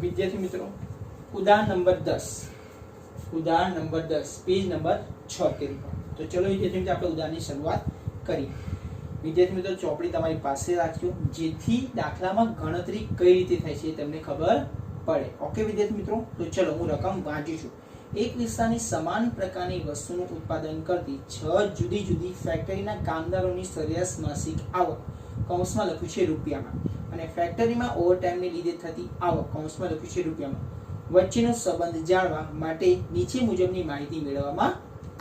विद्यार्थी मित्रों उदाहरण नंबर 10 पेज नंबर 76 पर। तो चलो विद्यार्थी मित्रों આપણે ઉદાહરણની શરૂઆત કરી। વિદ્યાર્થી મિત્રો ચોપડી તમારી પાસે રાખજો જેથી દાખલામાં ગણતરી કઈ રીતે થાય છે તમને ખબર પડે। ઓકે વિદ્યાર્થી મિત્રો, તો ચલો હું રકમ વાંચું છું। એક વિસ્તારની સમાન પ્રકારની વસ્તુનું ઉત્પાદન કરતી 6 જુદી જુદી ફેક્ટરીના કામદારોની સરેરાશ માસિક આવક કૌંસમાં લખ્યું છે રૂપિયામાં અને ફેક્ટરીમાં ઓવરટાઈમને લીધે થતી આવક કૌંસમાં લખ્યું છે રૂપિયામાં વચ્ચેનો સંબંધ જાણવા માટે નીચે મુજબની માહિતી મેળવવામાં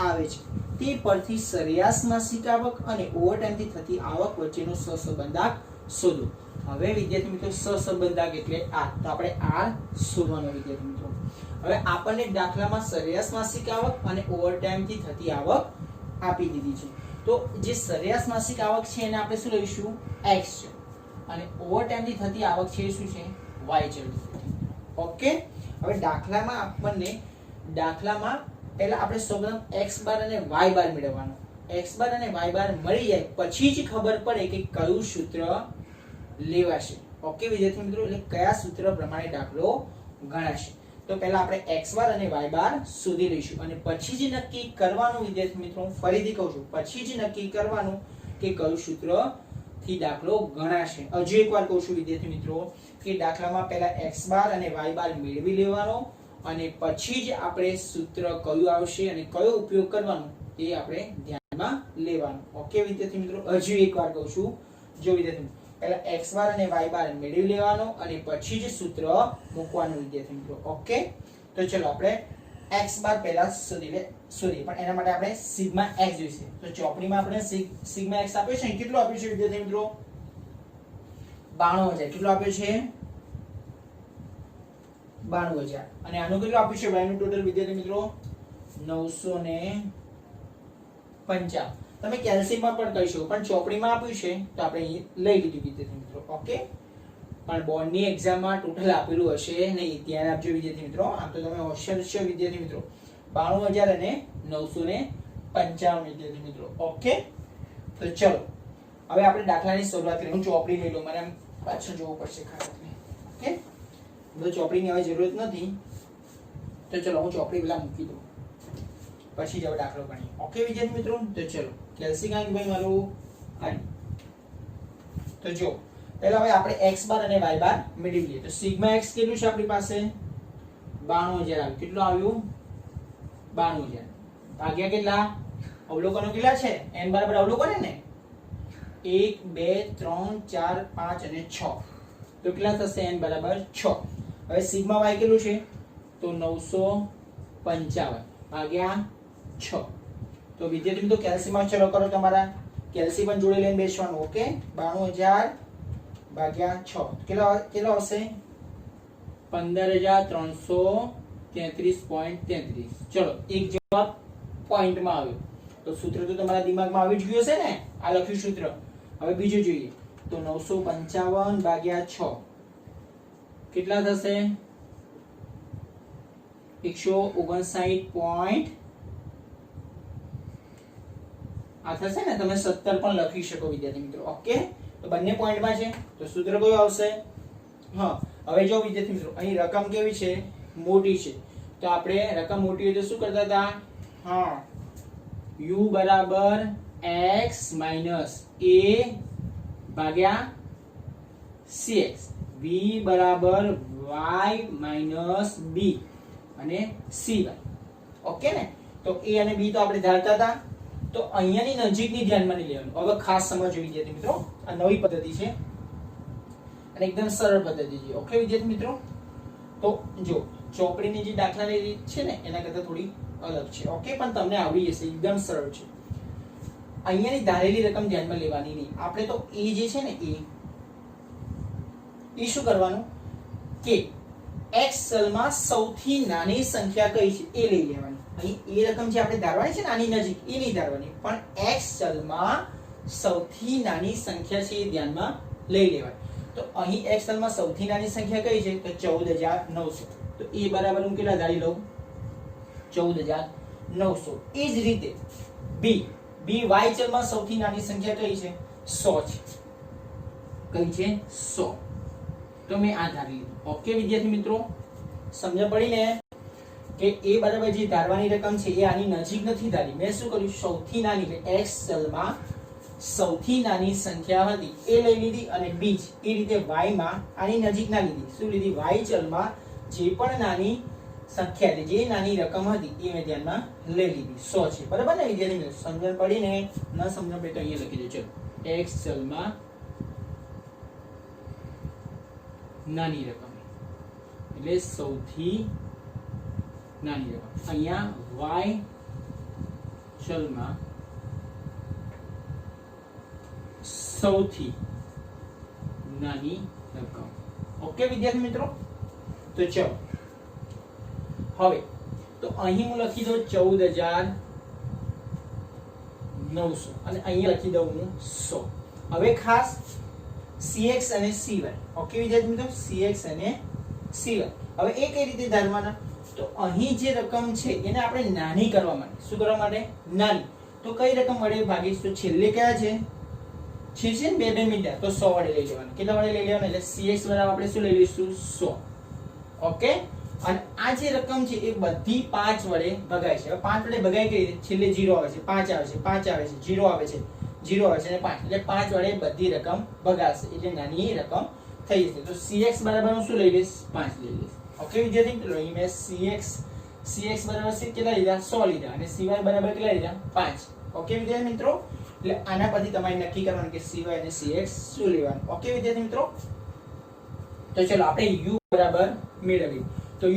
આવે છે। તે પરથી સરેરાશ માસિક આવક અને ઓવરટાઈમથી થતી આવક વચ્ચેનો સહસંબંધાંક શોધો। હવે વિદ્યાર્થી મિત્રો સહસંબંધાંક એટલે આ, તો આપણે આ શોધવાનો વિદ્યાર્થી મિત્રો। હવે આપણને દાખલામાં સરેરાશ માસિક આવક અને ઓવરટાઈમથી થતી આવક આપી દીધી છે। તો જે સરેરાશ માસિક આવક છે એને આપણે શું લઈશું x છે અને ઓવરટાઈમથી થતી આવક છે શું છે y છે। ઓકે, હવે દાખલામાં પહેલા આપણે સૌપ્રથમ x બાર અને y બાર મેળવવાનો। x બાર અને y બાર મળી જાય પછી જ ખબર પડે કે કયું સૂત્ર લેવાશે। ઓકે વિદ્યાર્થી મિત્રો, એટલે કયા સૂત્ર પ્રમાણે દાખલો ગણાશે। તો પહેલા આપણે x બાર અને y બાર શોધી લઈશું અને પછી જ નક્કી કરવાનું વિદ્યાર્થી મિત્રો, ફરીથી કહું છું પછી જ નક્કી કરવાનું કે કયું સૂત્ર થી દાખલો ગણાશે। હજુ એકવાર કહું છું વિદ્યાર્થી મિત્રો કે દાખલામાં પહેલા x બાર અને y બાર મેળવી લેવાનો અને પછી જ આપણે સૂત્ર કયું આવશે અને કયો ઉપયોગ કરવાનો તે આપણે ધ્યાનમાં લેવાનું। ઓકે વિદ્યાર્થી મિત્રો, હજુ એકવાર કહું છું, જો વિદ્યાર્થી પહેલા x બાર અને y બાર મેળવી લેવાનો અને પછી જ સૂત્ર મૂકવાનું વિદ્યાર્થી મિત્રો। ઓકે, તો ચલો આપણે x બાર પહેલા શોધીએ પણ એના માટે આપણે સિગ્મા x જોઈશે। તો ચોપડીમાં આપણે સિગ્મા x આપ્યો છે, કેટલો આપ્યો છે વિદ્યાર્થી મિત્રો 92000। કેટલો આપ્યો છે 92000 અને આનું કેટલું આપ્યું છે y નું ટોટલ વિદ્યાર્થી મિત્રો 955। તમે કેલ્સીમાં પણ કહી શકો પણ ચોપડીમાં આપ્યું છે તો આપણે અહીં લઈ લીધું વિદ્યાર્થી મિત્રો। ઓકે, પણ બોર્ડની એક્ઝામમાં ટોટલ આપેલું હશે નહીં, ધ્યાન આપજો વિદ્યાર્થી મિત્રો, આમ તો તમે હોશિયાર છો વિદ્યાર્થી મિત્રો। 92000 અને 955 વિદ્યાર્થી મિત્રો। ઓકે, તો ચલો હવે આપણે દાખલાની શરૂઆત કરીએ। હું ચોપડી લઈ લઉં, મને આમ પાછળ જોવું પડશે ખાલી। ઓકે, બધું ચોપડીની હવે જરૂરત નથી, તો ચલો હું ચોપડી પેલા મૂકી દઉં પછી જ હવે દાખલો ગણીએ। ઓકે વિદ્યાર્થી મિત્રો, તો ચલો કેલ્સી કાંઈ ભાઈ મારું આની, તો જો પહેલા હવે આપણે x બાર અને y બાર મેળવી લઈએ। તો સિગ્મા x કેટલું છે આપણી પાસે 92000 આવ્યું। કેટલું આવ્યું 92000 ભાગ્યા કેટલા અવલોકનો કેટલા છે n બરાબર અવલોકન ને 1 2 3 4 5 અને 6, તો કેટલા થશે n બરાબર 6। હવે સિગ્મા y કેટલું છે તો 955 ભાગ્યા 6। તો વિદ્યાર્થી મિત્રો કેલ્સીમાં ચલો કરો, તમારા કેલ્સી પણ જોડે લઈને બેસવાનું। ઓકે, 92000 ભાગ્યા 6 કેટલો આવશે 15333.33। ચલો એક જવાબ પોઈન્ટમાં આવ્યો, તો સૂત્ર તો તમારા દિમાગમાં આવી જ ગયું હશે ને, આ લખ્યું સૂત્ર। હવે બીજું જોઈએ તો 955 ભાગ્યા 6 કેટલા થશે 159. આ થશે ને, તમે 17 પણ લખી શકો વિદ્યાર્થી મિત્રો। ઓકે, તો બંને પોઈન્ટમાં છે તો સૂત્ર કયું આવશે? હા, હવે જો વિદ્યાર્થી મિત્રો અહીં રકમ કેવી છે મોટી છે, તો આપણે રકમ મોટી હોય તો શું કરતા હતા? હા, u બરાબર x માઈનસ a ભાગ્યા cx, v બરાબર y માઈનસ b અને cy। ઓકે ને, તો a અને b તો આપણે ધારતા હતા, તો અહીંયાની નજીકની ધ્યાનમાં નહીં લેવાનું। હવે ખાસ સમજો વિદ્યાર્થી મિત્રો, આ નવી પદ્ધતિ છે અને એકદમ સરળ પદ્ધતિ છે। ઓકે વિદ્યાર્થી મિત્રો, તો જો ચોપડીની જે દાખલાની રીત છે ને એના કરતાં થોડી અલગ છે। ઓકે, પણ તમને આવડી જશે, એકદમ સરળ છે। અહીંયાની ધારેલી રકમ ધ્યાનમાં લેવાની નહીં, આપણે તો એ જે છે ને એ શું કરવાનું કે x ચલમાં સૌથી નાની સંખ્યા કઈ છે એ લઈ લેવાની। અહીં એ રકમ જે આપણે ધારવાની છે ને આની નજીક એ નહીં ધારવાની, પણ x ચલમાં સૌથી નાની સંખ્યા છે એ ધ્યાનમાં લઈ લેવાની। તો અહીં x ચલમાં સૌથી નાની સંખ્યા કઈ છે તો 14900, તો એ બરાબર હું કેટલા ધારી લઉં 14900। એ જ રીતે b y ચલમાં સૌથી નાની સંખ્યા કઈ છે 100 છે, કઈ છે 100, તો તો મેં આ ધારી લીધું. ઓકે વિદ્યાર્થી મિત્રો, સમજ પડી ને કે એ બરાબર જે ધારવાની રકમ છે એ આની નજીક નથી ધારી. મેં શું કર્યું, સૌથી નાની એટલે x ચલમાં સૌથી નાની સંખ્યા હતી એ લઈ લીધી અને બીજ એ રીતે y માં આની નજીક ના લીધી. શું લીધી, y ચલમાં જે પણ નાની સંખ્યા હતી, જે નાની રકમ હતી એ મેં ધ્યાનમાં લઈ લીધી. 100 છે. બરાબર ને વિદ્યાર્થી મિત્રો, સમજણ પડી ને? ન સમજણ પડે તો અહીંયા લખી દો. ચલો, x ચલમાં નાની રકમ એટલે સૌથી નાની રકમ. અહીંયા y ચલમાં સૌથી નાની રકમ. ઓકે વિદ્યાર્થી મિત્રો, તો ચલો હવે તો અહીં હું લખી દઉં 14,900 અને અહીંયા લખી દઉં હું 100. હવે ખાસ cx અને cy. ઓકે વિદ્યાર્થી મિત્રો, cx અને cy. હવે એ કઈ રીતે ધારવાના? તો અહીં જે રકમ છે એને આપણે નાની કરવા માટે, શું કરવા માટે? નાની. તો કઈ રકમ વડે ભાગીશ? તો છેલ્લે કયા છે? છે ને બે મીટર, તો 100 વડે લઈ લેવાનું. કેટલા વડે લઈ લેવાનું? એટલે cx બરાબર આપણે શું લઈ લઈશું? 100. ઓકે, અને આ જે રકમ છે એ બધી 5 વડે ભગાય છે. હવે 5 વડે ભગાય કઈ રીતે? છેલ્લે 0 આવે છે, 5 આવે છે, 5 આવે છે, 0 આવે છે, 0 આવે છે અને 5. એટલે 5 વડે બધી રકમ ભગાશે એટલે નાની રકમ થઈ જશે. તો cx બરાબર હું શું લઈ લઈશ? 5 લઈ લઈશ. ઓકે વિદ્યાર્થી મિત્રો, અહીં મેં cx બરાબર કેટલા લીધા? 100 લીધા અને cy બરાબર કેટલા લીધા? 5. ઓકે વિદ્યાર્થી મિત્રો, એટલે આના પરથી તમારે નક્કી કરવાનું કે cy અને cx શું લેવાનું. ઓકે વિદ્યાર્થી મિત્રો, તો ચલો આપણે u બરાબર મેળવીએ. તો u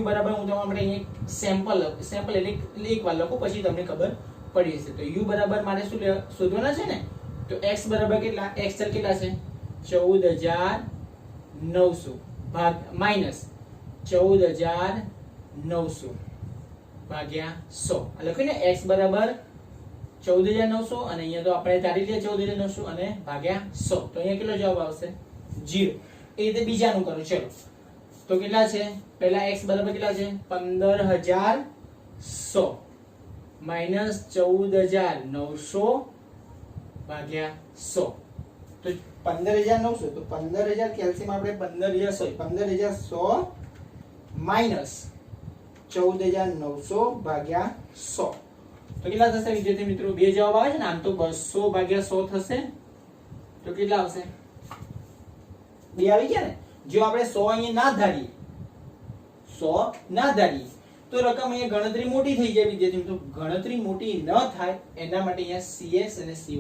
બરાબર હું તમારા માટે એક સેમ્પલ એટલે એક વાર લખું પછી તમને ખબર પડી જશે. તો u બરાબર મારે શું શોધવાના છે ને? તો x બરાબર કેટલા? x ચલ કેટલા છે? 14,900 ભાગ માઈનસ 14,900 ભાગ્યા 100. લખ્યું ને x બરાબર 14,900 અને અહીંયા તો આપણે ધારી લઈએ 14,900 અને ભાગ્યા 100. તો અહીંયા કેટલો જવાબ આવશે? 0. એ રીતે બીજાનું કરો. ચલો, તો કેટલા છે? પહેલા x બરાબર કેટલા છે? 15,100 માઈનસ 14,900 ભાગ્યા 100. તો 15,900, તો 15,000 કેલ્શિયમ આપણે 15,100 માઈનસ 14,900 ભાગ્યા 100. તો કેટલા થશે વિદ્યાર્થી મિત્રો? બે જવાબ આવે છે ને, આમ તો 200 ભાગ્યા 100 થશે. તો કેટલા આવશે? બે આવી ગયા ને. જો આપણે 100 અહીંયા ના ધારીએ, 100 ના ધારીએ તો રકમ અહીંયા ગણતરી મોટી થઈ જાય વિદ્યાર્થી મિત્રો. ગણતરી મોટી ન થાય એના માટે અહીંયા cx અને cy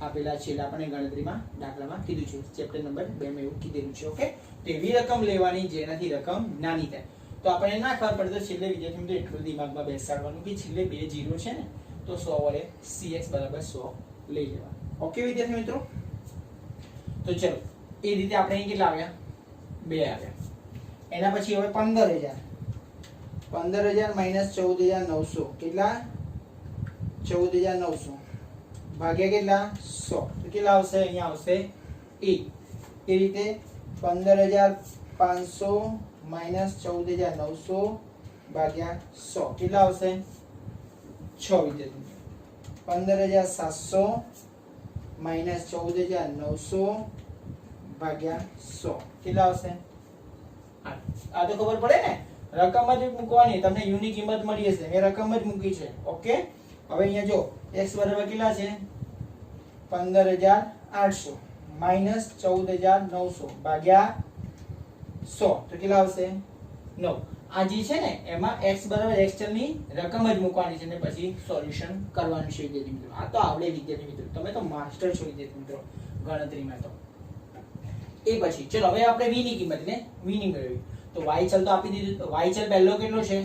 આપેલા છે. આપણે ગણતરીમાં દાખલામાં કીધું છે, ચેપ્ટર નંબર 2 માં એવું કીધેલું છે. ઓકે, તો એવી રકમ લેવાની જેનાથી રકમ નાની થાય. તો આપણને ના ખબર પડે તો છેલ્લે વિદ્યાર્થી મિત્રો એટલું દિમાગમાં બેસાડવાનું કે છેલ્લે બે 0 છે ને, તો 100 વડે cx બરાબર 100 લઈ લેવાનું. ઓકે વિદ્યાર્થી મિત્રો, તો ચલો એ રીતે આપણે અહીં કેટલા આવ્યા? 2 આવ્યા. એના પછી હવે 15,000 માઈનસ 14,900 કેટલા? 14,900 ભાગ્યા કેટલા? 100. તો કેટલા આવશે? અહીંયા આવશે 1. એ રીતે 15,500 માઈનસ 14,900 ભાગ્યા 100 કેટલા આવશે? 6 વિદ્યાર્થી. 15,700 માઈનસ 14,900 ભાગ્યા 100 કેટલા આવશે? આ તો ખબર પડે ને, રકમ જ મૂકવાની. તમને u ની કિંમત મળી હશે, મેં રકમ જ મૂકી છે. ઓકે, હવે અહીંયા જો x બરાબર કેટલા છે? 15,800 માઈનસ 14,900 ભાગ્યા 100 તો કેટલા આવશે? 9. આ જે છે ને એમાં x બરાબર x ચલની રકમ જ મૂકવાની છે ને પછી સોલ્યુશન કરવાનું છે વિદ્યાર્થી મિત્રો. આ તો આવડે વિદ્યાર્થી મિત્રો, તમે તો માસ્ટર છો વિદ્યાર્થી મિત્રો ગણતરીમાં. તો એ પછી ચલો હવે આપણે v ની કિંમત ને v ની મેળવી. તો y ચલ તો આપી દીધું. તો y ચલ પહેલો કેટલો છે?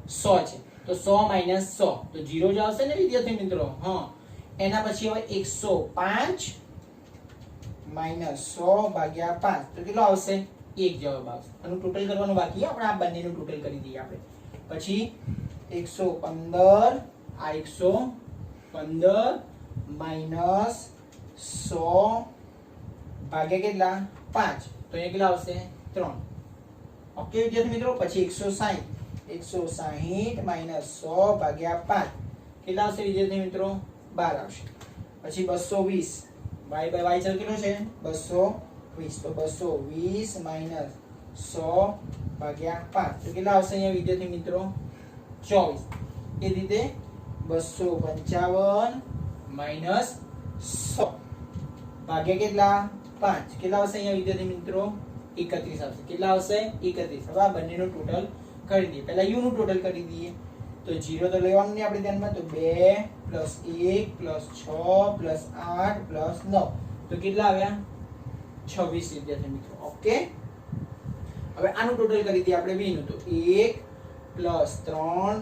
100 છે. તો 100 માઈનસ 100 તો 0 જ આવશે ને વિદ્યાર્થી મિત્રો. હા, એના પછી હવે 105 માઈનસ 100 ભાગ્યા 5 તો કેટલો આવશે? 1 જવાબ આવશે. આનું ટોટલ કરવાનું બાકી, આપણે આ બંનેનું ટોટલ કરી દઈએ આપણે. પછી 115 આ 115 માઈનસ 100 ભાગ્યા કેટલા? 5 તો અહીંયા કેટલા આવશે? 3. ઓકે વિદ્યાર્થી મિત્રો, પછી 160 માઈનસ 100 ભાગ્યા 5 કેટલા આવશે વિદ્યાર્થી મિત્રો? 12 આવશે. પછી 220 y ચલ કેટલો છે? 220 20 તો 220 માઇનસ 100 ભાગ્યા 5 તો કેટલા આવશે અહીંયા વિદ્યાર્થી મિત્રો 24 એ રીતે 255 માઇનસ 100 ભાગ્યા કેટલા 5 કેટલા આવશે અહીંયા વિદ્યાર્થી મિત્રો 31 આવશે કેટલા આવશે 31 હવે આ બંનેનું ટોટલ કરી દઈએ પહેલા u નું ટોટલ કરી દઈએ તો 0 તો લેવાનું નહીં આપણે ધ્યાનમાં તો 2 + 1 + 6 + 8 + 9 તો કેટલા આવ્યા 26 વિદ્યાર્થી મિત્રો ઓકે હવે આનું ટોટલ કરી દઈએ આપણે v નું તો 1 + 3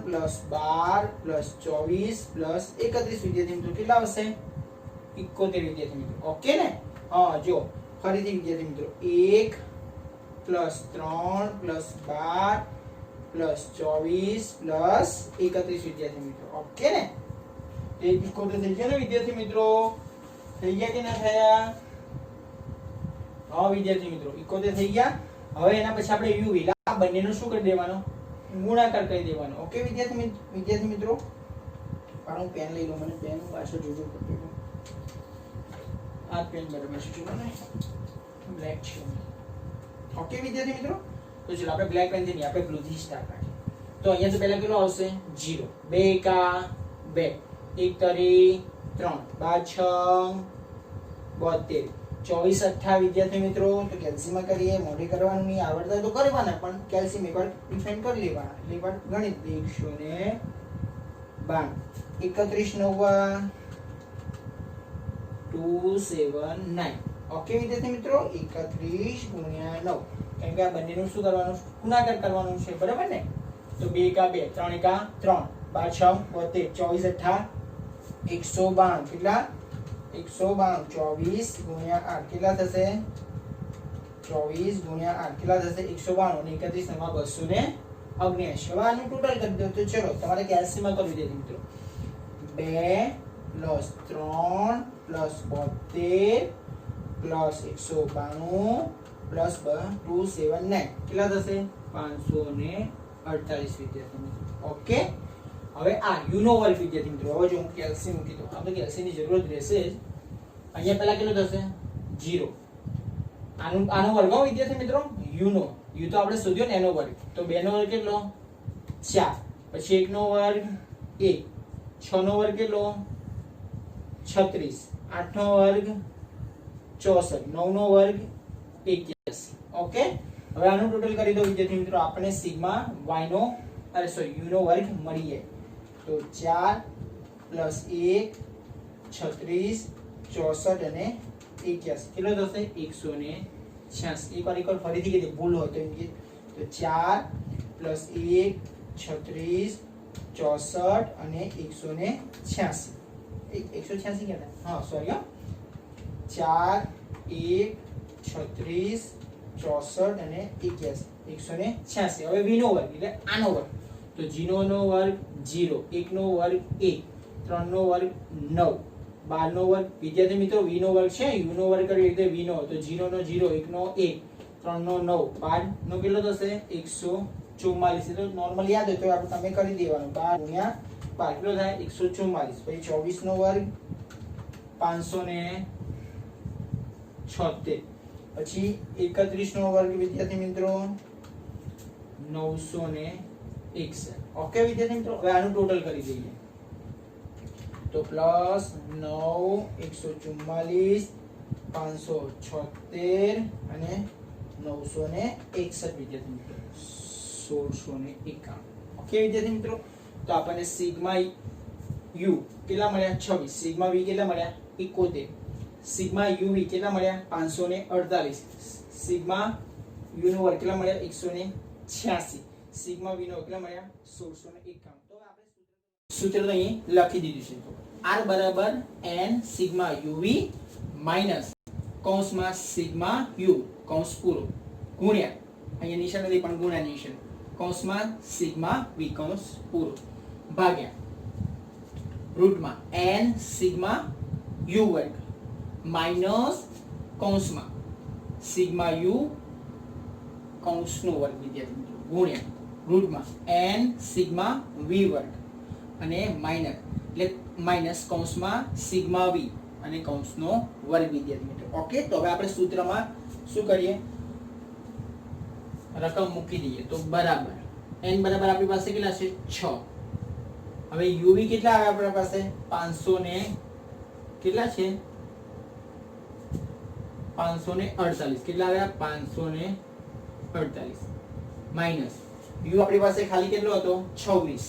+ 12 + 24 + 31 વિદ્યાર્થી મિત્રો કેટલા આવશે 71 વિદ્યાર્થી મિત્રો ઓકે ને હા જો ફરીથી વિદ્યાર્થી મિત્રો 1 + 3 + 12 + 24 + 31 વિદ્યાર્થી મિત્રો ઓકે ને 71 થઈ ગયા ને વિદ્યાર્થી મિત્રો થઈ ગયા કે ના થયા હા વિદ્યાર્થી મિત્રો 71 થઈ ગયા હવે એના પછી આપણે u v આ બંનેનું શું કરી દેવાનો ગુણાકાર કરી દેવાનો ઓકે વિદ્યાર્થી મિત્રો પાછું પેન લઈ લો મને પેન પાછળ જોજો પડે આ પેન બરાબર છે ચલો ને બ્લેક છે ઓકે વિદ્યાર્થી મિત્રો તો ચલો આપણે બ્લેક પેન થી નહીં આપણે બ્લુ થી સ્ટાર્ટ કરીએ તો અહીંયા તો પહેલા કેટલો આવશે 0 2 એકા 2 1 તરી 3 12 6 72 24 28 વિદ્યાર્થી મિત્રો તો કેલ્સીમાં કરીએ મોઢે કરવાનું નહીં આવડતા તો કરવાના પણ કેલ્સીમ એકવાર ડિફાઇન કરી લેવાના એટલે એકવાર ગણિત 192 31 નવા 279 ઓકે વિદ્યાર્થી મિત્રો 31 × 9 કેમ કે આ બંનેનું શું કરવાનું ગુણાકાર કરવાનું છે બરાબર ને તો 2 એકા 2 3 એકા 3 12 6 72 24 192 કેટલા 192 24 × 8 કેટલા થશે 24 × 8 કેટલા થશે 192 અને 31 નવા 279 હવે આનું ટોટલ કરી દો તો ચલો તમારે કેલ્સીમાં કરવું છે મિત્રો 2 + 3 + 72 + 192 + 279 કેટલા થશે 548 વિદ્યાર્થી મિત્રો ઓકે હવે આ u નો વર્ગ વિદ્યાર્થી મિત્રો હવે જો હું કેલ્સી મૂકી દઉં આપણે કેલ્સીની જરૂરત રહેશે જ અહીંયા પહેલા કેટલો થશે 0 આનો વર્ગ હો વિદ્યાર્થી મિત્રો u નો u તો આપણે શોધ્યો ને એનો વર્ગ તો 2 નો વર્ગ કેટલો 4 પછી 1 નો વર્ગ 1 6 નો વર્ગ કેટલો 36 8 નો વર્ગ 64 9 નો વર્ગ 81 ઓકે હવે આનું ટોટલ કરી દો વિદ્યાર્થી મિત્રો આપણે સિગ્મા y નો u નો વર્ગ મળી જાય તો 4 + 1 36 64 અને 81 કેટલો થશે 186 એકવાર ફરીથી કીધું ભૂલ હોય તો એમ તો 4 + 1 36 64 અને 186 186 કેતા હા સોરી 4 1 36 64 અને 81 186 હવે v નો વર્ગ એટલે આનો વર્ગ તો g નો વર્ગ 0 1 નો વર્ગ 1 3 નો વર્ગ 9 12 નો વર્ગ વિદ્યાર્થી મિત્રો v નો વર્ગ છે u નો વર્ગ કરીએ એટલે v નો તો 0 નો 0 1 નો 1 3 નો 9 12 નો કેટલો થશે 144 તો નોર્મલ યાદ હોય તો આપણે તમે કરી દેવાનું 12 × 12 કેટલો થાય 144 પછી 24 નો વર્ગ 576 પછી 31 નો વર્ગ વિદ્યાર્થી મિત્રો 961 ઓકે વિદ્યાર્થી મિત્રો હવે આનું ટોટલ કરી દઈએ તો +9 144 576 અને 961 વિદ્યાર્થી મિત્રો 1691 ઓકે વિદ્યાર્થી મિત્રો તો આપણને સિગ્મા u કેટલા મળ્યા 26 સિગ્મા v કેટલા મળ્યા 71 સિગ્મા uv કેટલા મળ્યા 548 સિગ્મા u નો વર્ગ કેટલા મળ્યા 186 સિગ્મા v નો કેટલા મળ્યા 1691 તો આપણે સૂત્ર અહીં લખી દીધું છે r બરાબર n સિગ્મા uv માઈનસ કૌંસમાં સિગ્મા u કૌંસ પૂરો ગુણ્યા અહીંયા નિશાન નથી પણ ગુણ્યા નિશાન કૌંસમાં સિગ્મા v કૌંસ પૂરો ભાગ્યા રૂટમાં n સિગ્મા u વર્ગ માઈનસ કૌંસમાં સિગ્મા u કૌંસનો વર્ગ વિદ્યાર્થી મિત્રો ગુણ્યા રૂટમાં n સિગ્મા v વર્ગ અને માઈનસ એટલે માઈનસ કૌંસમાં સિગ્મા v અને કૌંસનો વર્ગ વિદ્યાર્થી મિત્રો ઓકે તો હવે આપણે સૂત્રમાં શું કરીએ, રકમ મૂકી દઈએ તો બરાબર n બરાબર આપણી પાસે કેટલા છે 6. હવે uv કેટલા આવે આપણા પાસે 500 ને કેટલા છે 548. કેટલા આવ્યા 548 માઈનસ u આપણી પાસે ખાલી કેટલો હતો 26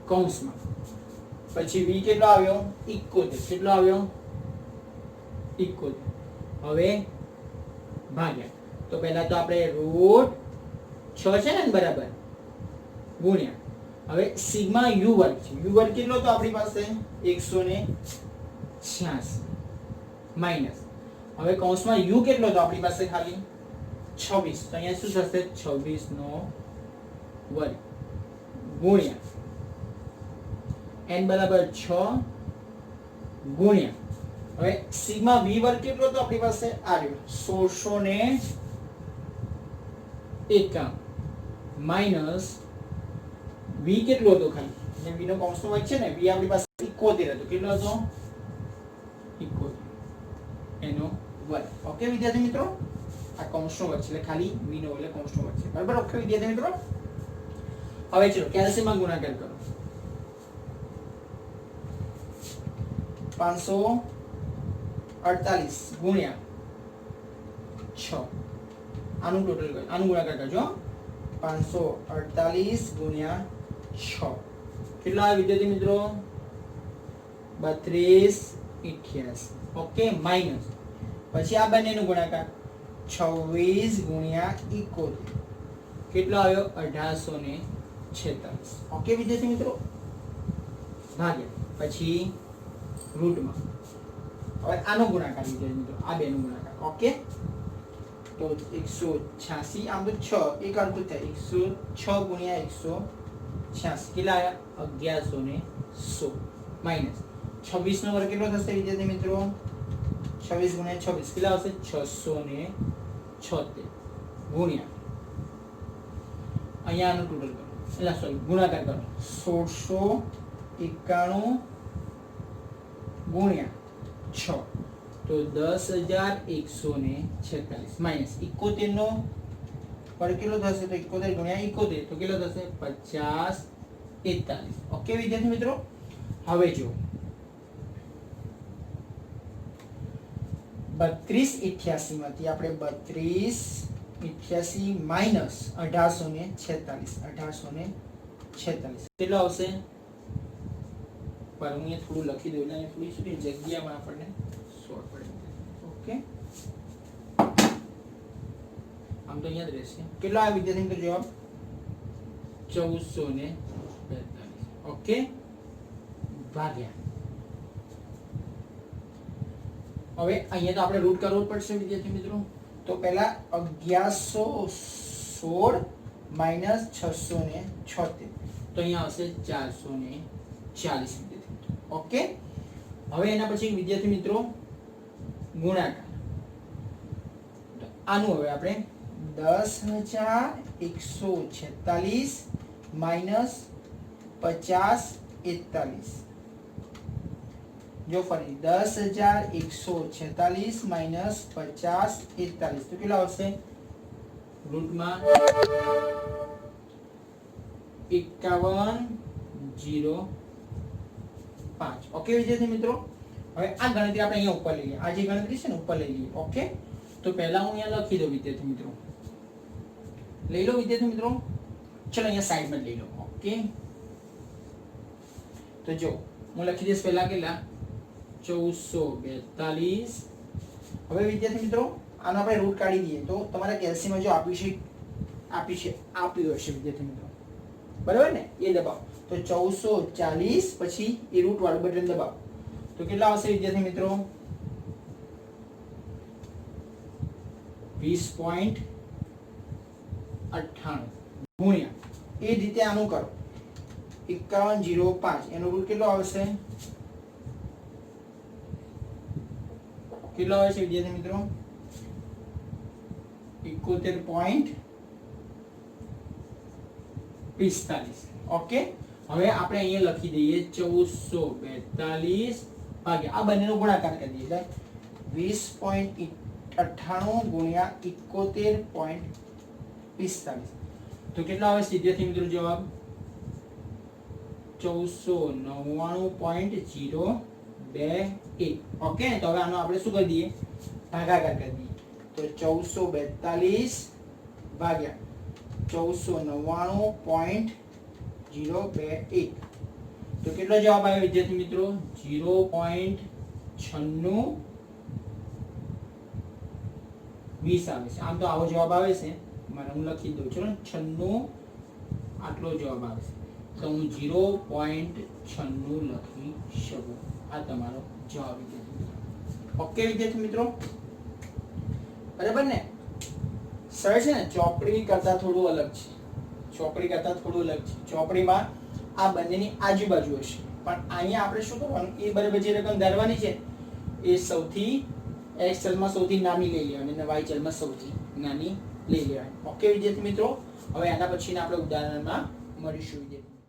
કૌંસમાં, પછી v કેટલો આવ્યો 71. કેટલો આવ્યો 71. હવે ભાગ્યા, તો પહેલા તો આપણે રૂટ 6 છે ને બરાબર ગુણ્યા, હવે સિગ્મા u વર્ગ છે, u વર્ગ કેટલો તો આપણી પાસે 186 માઈનસ, હવે કૌંસમાં u કેટલો તો આપણી પાસે ખાલી 26, તો અહીંયા શું થશે 26 નો વર્ગ ગુણ્યા n બરાબર 6 ગુણ્યા, હવે સિગ્મા v વર્ગ કેટલો તો આપણી પાસે આવ્યો 1651 માઈનસ v કેટલો હતો ખાલી, જે v નો કૌંસનો વર્ગ છે ને, v આપણી પાસે 71 હતો. કેટલો હતો 71 એનો વર્ગ. ઓકે વિદ્યાર્થી મિત્રો, આ કૌંસનો વર્ગ છે એટલે ખાલી v નો એટલે કૌંસનો વર્ગ છે. બરાબર. ઓકે વિદ્યાર્થી મિત્રો, હવે ચલો કેલ્શિયમમાં ગુણાકાર કરો. 548 ગુણ્યા 6, આનું ટોટલ કરો, આનું ગુણાકાર કરજો. 548 ગુણ્યા 6 કેટલા આવે વિદ્યાર્થી મિત્રો 3288. ઓકે માઈનસ, પછી આ બંનેનો ગુણાકાર 26 ગુણ્યા 71 કેટલો આવ્યો 1846. ઓકે વિદ્યાર્થી મિત્રો, ભાગ્યા પછી રૂટમાં, હવે આનો ગુણાકાર વિદ્યાર્થી મિત્રો, આ બેનો ગુણાકાર. ઓકે તો 186, આમ તો 6 એક અડધું થાય 106 ગુણ્યા 186 કેટલા આવ્યા 1116 માઈનસ 26 નો વર્ગ કેટલો થશે વિદ્યાર્થી મિત્રો 26 ગુણ્યા 26 કેટલા આવશે 676 ગુણ્યા અહીંયા આનું ટોટલ કરો, એટલે સોરી ગુણાકાર કરો 1691 ગુણ્યા 6 તો 10146 માઈનસ 71 નો વર્ગ કેટલો થશે તો 71 ગુણ્યા 71 તો કેટલો થશે 5041. ઓકે વિદ્યાર્થી મિત્રો, હવે જો 3288 માંથી આપણે 3288 માઈનસ 1846 કેટલો આવશે, પર હું અહીંયા થોડું લખી દઉં એટલે થોડી શું જગ્યામાં આપણને શોર્ટ પડે. ઓકે આમ તો અહીંયા જ રહેશે. કેટલો આવે વિદ્યાર્થી મિત્રો જવાબ 1442. ઓકે ભાગ્યા, હવે અહીંયા તો આપણે રૂટ કરવો પડશે વિદ્યાર્થી મિત્રો, તો પહેલા 1116 માઈનસ 676 તો અહીંયા આવશે 440. ઓકે હવે એના પછી વિદ્યાર્થી મિત્રો ગુણાકાર, આનું હવે આપણે 10146 માઈનસ 5041 જો ફરી 10146 માઈનસ 5041 તો કેટલા આવશે રૂટમાં 5105. ઓકે વિદ્યાર્થી મિત્રો, હવે આ ગણતરી આપણે અહીંયા ઉપર લઈ લઈએ, આ જે ગણતરી છે ને ઉપર લઈ લઈએ. ઓકે તો પહેલા હું અહીંયા લખી દઉં વિદ્યાર્થી મિત્રો, લઈ લો વિદ્યાર્થી મિત્રો, ચલો અહીંયા સાઈડમાં લઈ લો. ઓકે તો જો હું લખી દઈશ પહેલા કેટલા 1442. હવે વિદ્યાર્થી મિત્રો આનો આપણે રૂટ કાઢી દઈએ તો તમારા કેલ્શિયમમાં જો આપ્યું હશે વિદ્યાર્થી મિત્રો, બરાબર ને, એ દબાવો તો 1440 પછી એ રૂટ વાળું બટન દબાવો તો કેટલા આવશે વિદ્યાર્થી મિત્રો 20.98 ગુણ્યા એ જ રીતે આનું કરો 5105 એનો રૂટ કેટલો આવશે, કેટલો આવે છે વિદ્યાર્થી મિત્રો 71.45. ઓકે હવે આપણે અહીંયા લખી દઈએ 1442 ભાગ્યા આ બંનેનો ગુણાકાર કરી દઈએ એટલે 20.98 ગુણ્યા 71.45 તો કેટલો આવે વિદ્યાર્થી મિત્રો જવાબ 1499.021 ઓકે તો હવે આનો આપણે શું કરી દઈએ ભાગાકાર કરી દઈએ તો 1442 ભાગ્યા 1499.021 તો કેટલો જવાબ આવ્યો વિદ્યાર્થી મિત્રો 0.9620 આવે છે આમ તો આવો જવાબ આવે છે મને હું લખી દઉં છું 96 આટલો જવાબ આવે છે તો હું 0.96 લખી શકું આ તમારો જવાબ વિદ્યાર્થી મિત્રો ઓકે વિદ્યાર્થી મિત્રો બરાબર ને સર છે ને ચોપડી કરતા થોડું અલગ છે ચોપડીમાં આ બંનેની આજુબાજુ હશે પણ અહીંયા આપણે શું કરવાનું એ બરાબર જે રકમ ધારવાની છે એ સૌથી x ચલમાં સૌથી નાની લઈ લેવાની અને y ચલમાં સૌથી નાની લઈ લેવાની ઓકે વિદ્યાર્થી મિત્રો હવે આના પછીના આપણે ઉદાહરણમાં મળીશું વિદ્યાર્થી